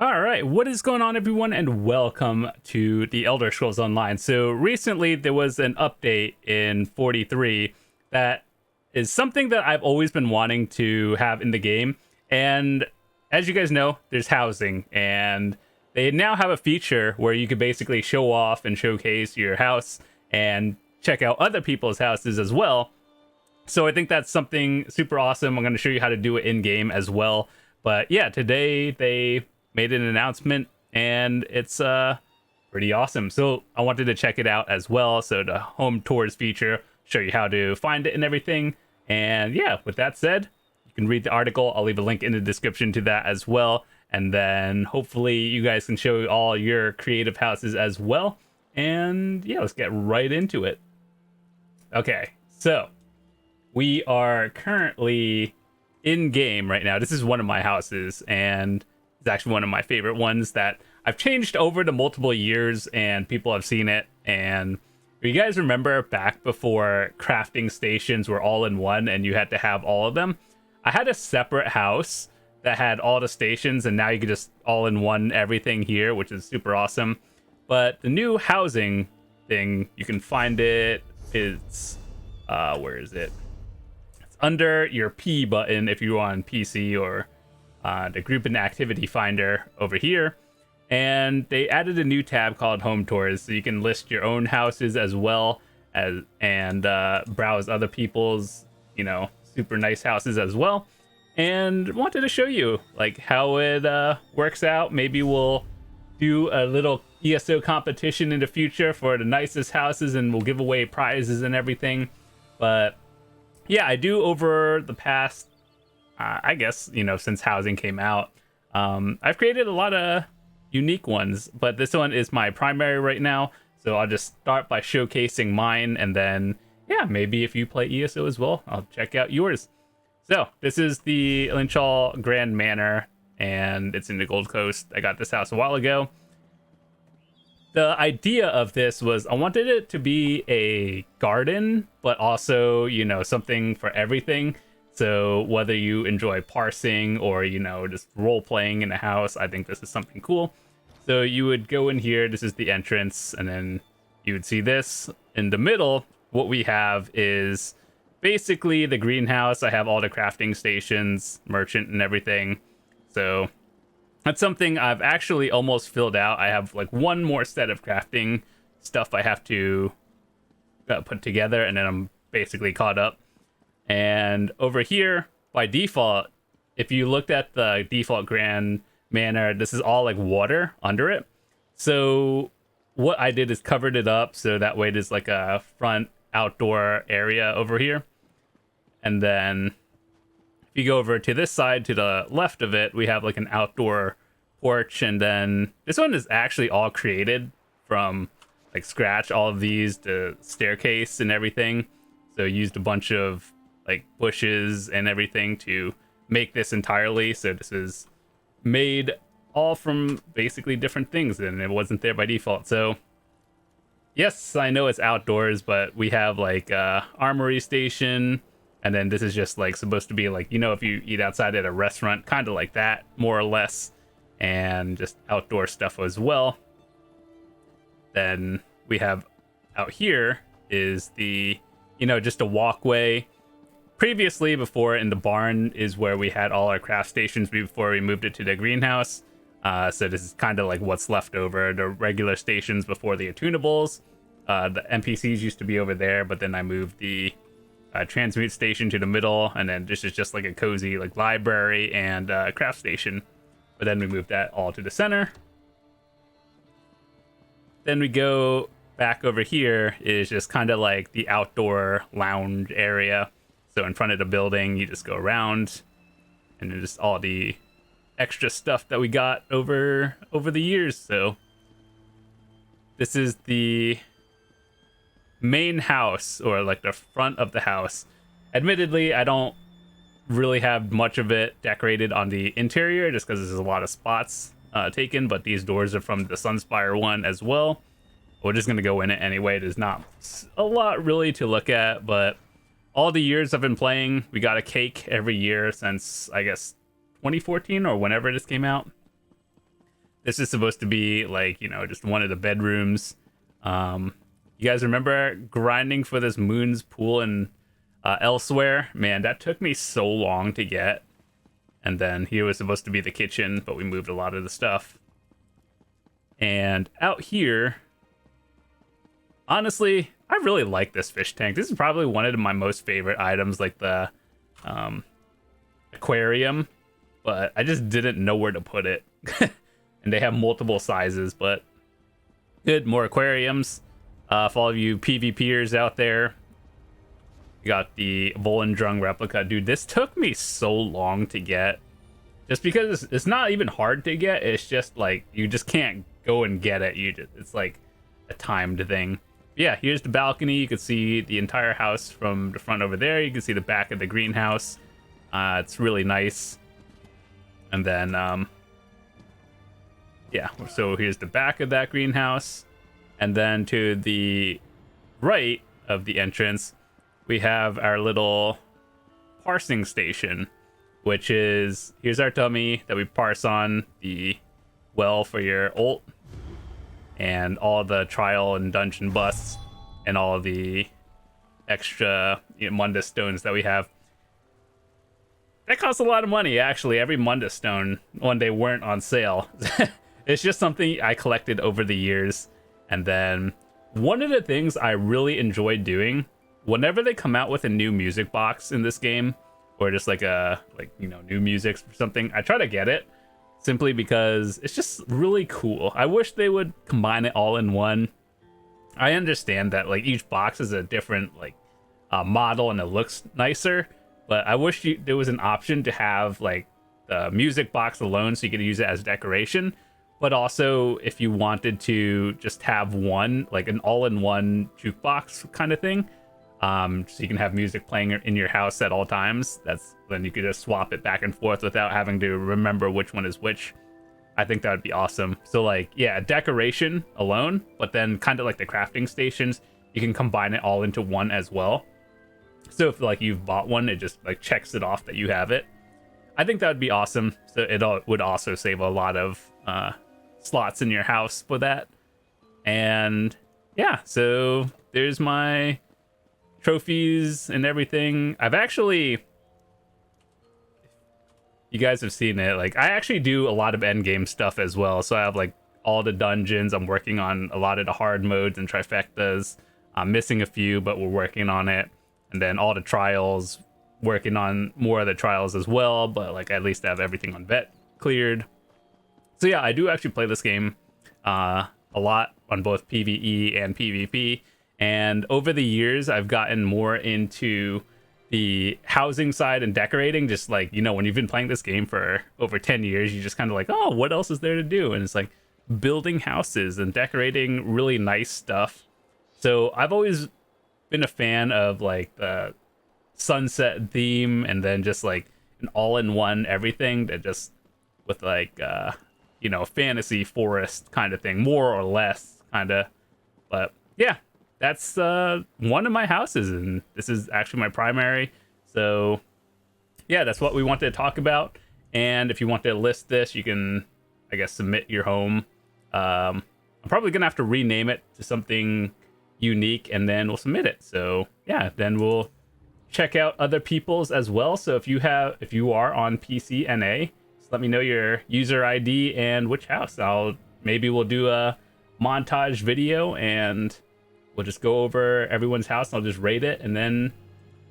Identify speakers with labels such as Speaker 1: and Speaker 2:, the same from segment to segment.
Speaker 1: All right, what is going on, everyone, and welcome to the Elder Scrolls Online. So recently there was an update in 43 that is something that I've always been wanting to have in the game. And as you guys know, there's housing, and they now have a feature where you can basically show off and showcase your house and check out other people's houses as well. So I think that's something super awesome. I'm going to show you how to do it in game as well. But yeah, today they made an announcement and it's pretty awesome. So I wanted to check it out as well. So the home tours feature, show you how to find it and everything. And yeah, with that said, you can read the article. I'll leave a link in the description to that as well. And then hopefully you guys can show all your creative houses as well. And yeah, let's get right into it. Okay, so we are currently in game right now. This is one of my houses, and it's actually one of my favorite ones that I've changed over to multiple years, and people have seen it. And you guys remember back before crafting stations were all in one and you had to have all of them? I had a separate house that had all the stations, and now you can just all in one everything here, which is super awesome. But the new housing thing, you can find it. It's where is it? It's under your P button if you're on PC, or the group and activity finder over here. And they added a new tab called Home Tours, so you can list your own houses as well as and browse other people's, super nice houses as well. And wanted to show you like how it works out. Maybe we'll do a little ESO competition in the future for the nicest houses, and we'll give away prizes and everything. But yeah, I do over the past I guess, since housing came out, I've created a lot of unique ones, but this one is my primary right now. So I'll just start by showcasing mine, and then, yeah, maybe if you play ESO as well, I'll check out yours. So this is the Linchal Grand Manor, and it's in the Gold Coast. I got this house a while ago. The idea of this was I wanted it to be a garden, but also, something for everything. So whether you enjoy parsing or, just role playing in a house, I think this is something cool. So you would go in here. This is the entrance, and then you would see this in the middle. What we have is basically the greenhouse. I have all the crafting stations, merchant, and everything. So that's something I've actually almost filled out. I have like one more set of crafting stuff I have to put together, and then I'm basically caught up. And over here, by default, if you looked at the default Grand Manor, this is all like water under it. So what I did is covered it up so that way there's like a front outdoor area over here. And then if you go over to this side, to the left of it, we have like an outdoor porch. And then this one is actually all created from like scratch, all of these, the staircase and everything. So used a bunch of like bushes and everything to make this entirely. So this is made all from basically different things, and it wasn't there by default. So yes, I know it's outdoors, but we have like armory station, and then this is just like supposed to be like, if you eat outside at a restaurant, kind of like that, more or less, and just outdoor stuff as well. Then we have out here is the, just a walkway. Previously, before in the barn is where we had all our craft stations before we moved it to the greenhouse. So this is kind of like what's left over, the regular stations before the attunables. The NPCs used to be over there, but then I moved the transmute station to the middle, and then this is just like a cozy like library and craft station. But then we moved that all to the center. Then we go back over here is just kind of like the outdoor lounge area. So in front of the building, you just go around, and then just all the extra stuff that we got over the years. So this is the main house, or like the front of the house. Admittedly, I don't really have much of it decorated on the interior just because there's a lot of spots taken, but these doors are from the Sunspire one as well. We're just going to go in it anyway. There's not a lot really to look at, but all the years I've been playing, we got a cake every year since, I guess, 2014 or whenever this came out. This is supposed to be like, just one of the bedrooms. You guys remember grinding for this Moon's Pool and elsewhere? Man, that took me so long to get. And then here was supposed to be the kitchen, but we moved a lot of the stuff. And out here, honestly, I really like this fish tank. This is probably one of my most favorite items, like the aquarium, but I just didn't know where to put it. And they have multiple sizes, but good, more aquariums. For all of you PvPers out there, you got the Volendrung replica. Dude, this took me so long to get. Just because it's not even hard to get, it's just like, you just can't go and get it. It's like a timed thing. Yeah, here's the balcony. You can see the entire house from the front over there. You can see the back of the greenhouse. It's really nice. And then, yeah, so here's the back of that greenhouse. And then to the right of the entrance, we have our little parsing station, which is, here's our dummy that we parse on the well for your ult, and all the trial and dungeon busts, and all of the extra Mundus stones that we have. That costs a lot of money, actually, every Mundus stone when they weren't on sale. It's just something I collected over the years. And then one of the things I really enjoy doing, whenever they come out with a new music box in this game, or just like new music or something, I try to get it simply because it's just really cool. I wish they would combine it all in one. I understand that like each box is a different model and it looks nicer, but I wish there was an option to have like the music box alone so you could use it as decoration. But also, if you wanted to just have one, like an all-in-one jukebox kind of thing, so you can have music playing in your house at all times, then you could just swap it back and forth without having to remember which one is which. I think that would be awesome. So like, yeah, decoration alone, but then kind of like the crafting stations, you can combine it all into one as well. So if like you've bought one, it just like checks it off that you have it. I think that would be awesome. So it would also save a lot of slots in your house for that. And yeah, so there's my trophies and everything. I've actually, you guys have seen it, like I actually do a lot of end game stuff as well. So I have like all the dungeons. I'm working on a lot of the hard modes and trifectas. I'm missing a few, but we're working on it. And then all the trials, working on more of the trials as well, but like at least I have everything on vet cleared. So yeah, I do actually play this game a lot on both PvE and PvP. And over the years, I've gotten more into the housing side and decorating. Just like, when you've been playing this game for over 10 years, you just kind of like, oh, what else is there to do? And it's like building houses and decorating really nice stuff. So I've always been a fan of like the sunset theme, and then just like an all-in-one everything that just with like fantasy forest kind of thing, more or less kind of. But yeah, that's one of my houses, and this is actually my primary. So yeah, that's what we wanted to talk about. And if you want to list this, you can, I guess, submit your home. I'm probably gonna have to rename it to something unique, and then we'll submit it. So yeah, then we'll check out other people's as well. So if you are on PCNA, just let me know your user ID and which house. Maybe we'll do a montage video and we'll just go over everyone's house, and I'll just rate it, and then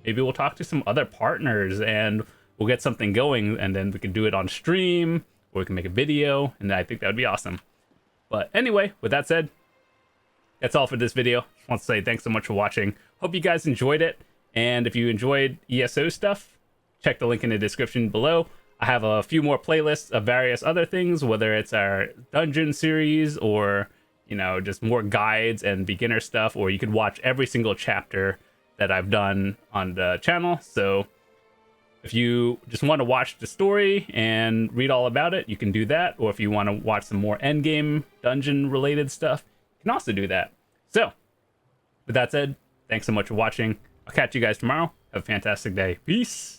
Speaker 1: maybe we'll talk to some other partners and we'll get something going, and then we can do it on stream, or we can make a video, and I think that would be awesome. But anyway, with that said, that's all for this video. Just want to say thanks so much for watching. Hope you guys enjoyed it. And if you enjoyed ESO stuff, check the link in the description below. I have a few more playlists of various other things, whether it's our dungeon series or, just more guides and beginner stuff, or you could watch every single chapter that I've done on the channel. So if you just want to watch the story and read all about it, you can do that. Or if you want to watch some more endgame dungeon related stuff, you can also do that. So with that said, thanks so much for watching. I'll catch you guys tomorrow. Have a fantastic day. Peace.